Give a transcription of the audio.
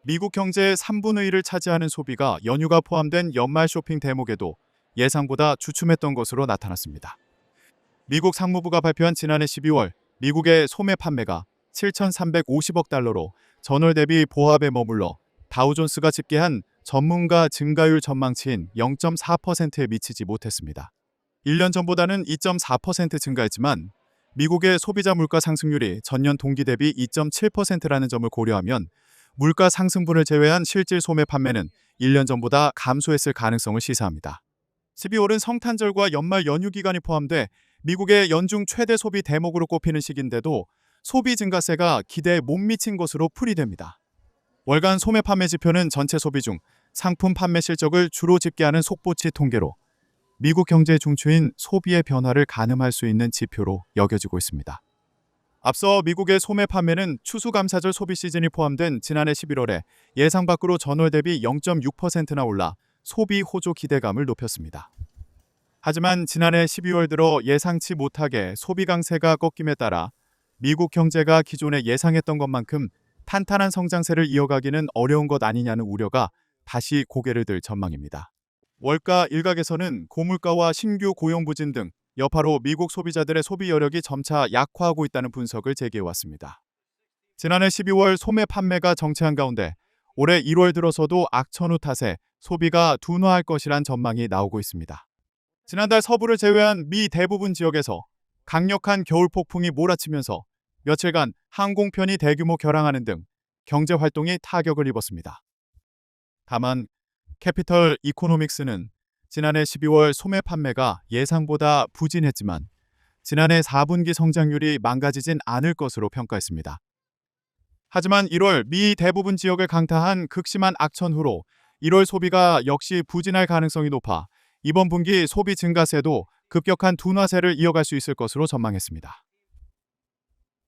미국 경제의 3분의 1을 차지하는 소비가 연휴가 포함된 연말 쇼핑 대목에도 예상보다 주춤했던 것으로 나타났습니다. 미국 상무부가 발표한 지난해 12월 미국의 소매 판매가 7,350억 달러로 전월 대비 보합에 머물러 다우존스가 집계한 전문가 증가율 전망치인 0.4%에 미치지 못했습니다. 1년 전보다는 2.4% 증가했지만 미국의 소비자 물가 상승률이 전년 동기 대비 2.7%라는 점을 고려하면 물가 상승분을 제외한 실질 소매 판매는 1년 전보다 감소했을 가능성을 시사합니다. 12월은 성탄절과 연말 연휴 기간이 포함돼 미국의 연중 최대 소비 대목으로 꼽히는 시기인데도 소비 증가세가 기대에 못 미친 것으로 풀이됩니다. 월간 소매 판매 지표는 전체 소비 중 상품 판매 실적을 주로 집계하는 속보치 통계로 미국 경제 중추인 소비의 변화를 가늠할 수 있는 지표로 여겨지고 있습니다. 앞서 미국의 소매 판매는 추수감사절 소비 시즌이 포함된 지난해 11월에 예상 밖으로 전월 대비 0.6%나 올라 소비 호조 기대감을 높였습니다. 하지만 지난해 12월 들어 예상치 못하게 소비 강세가 꺾임에 따라 미국 경제가 기존에 예상했던 것만큼 탄탄한 성장세를 이어가기는 어려운 것 아니냐는 우려가 다시 고개를 들 전망입니다. 월가 일각에서는 고물가와 신규 고용 부진 등 여파로 미국 소비자들의 소비 여력이 점차 약화하고 있다는 분석을 제기해왔습니다. 지난해 12월 소매 판매가 정체한 가운데 올해 1월 들어서도 악천후 탓에 소비가 둔화할 것이란 전망이 나오고 있습니다. 지난달 서부를 제외한 미 대부분 지역에서 강력한 겨울 폭풍이 몰아치면서 며칠간 항공편이 대규모 결항하는 등 경제 활동이 타격을 입었습니다. 다만 캐피털 이코노믹스는 지난해 12월 소매 판매가 예상보다 부진했지만 지난해 4분기 성장률이 망가지진 않을 것으로 평가했습니다. 하지만 1월 미 대부분 지역을 강타한 극심한 악천후로 1월 소비가 역시 부진할 가능성이 높아 이번 분기 소비 증가세도 급격한 둔화세를 이어갈 수 있을 것으로 전망했습니다.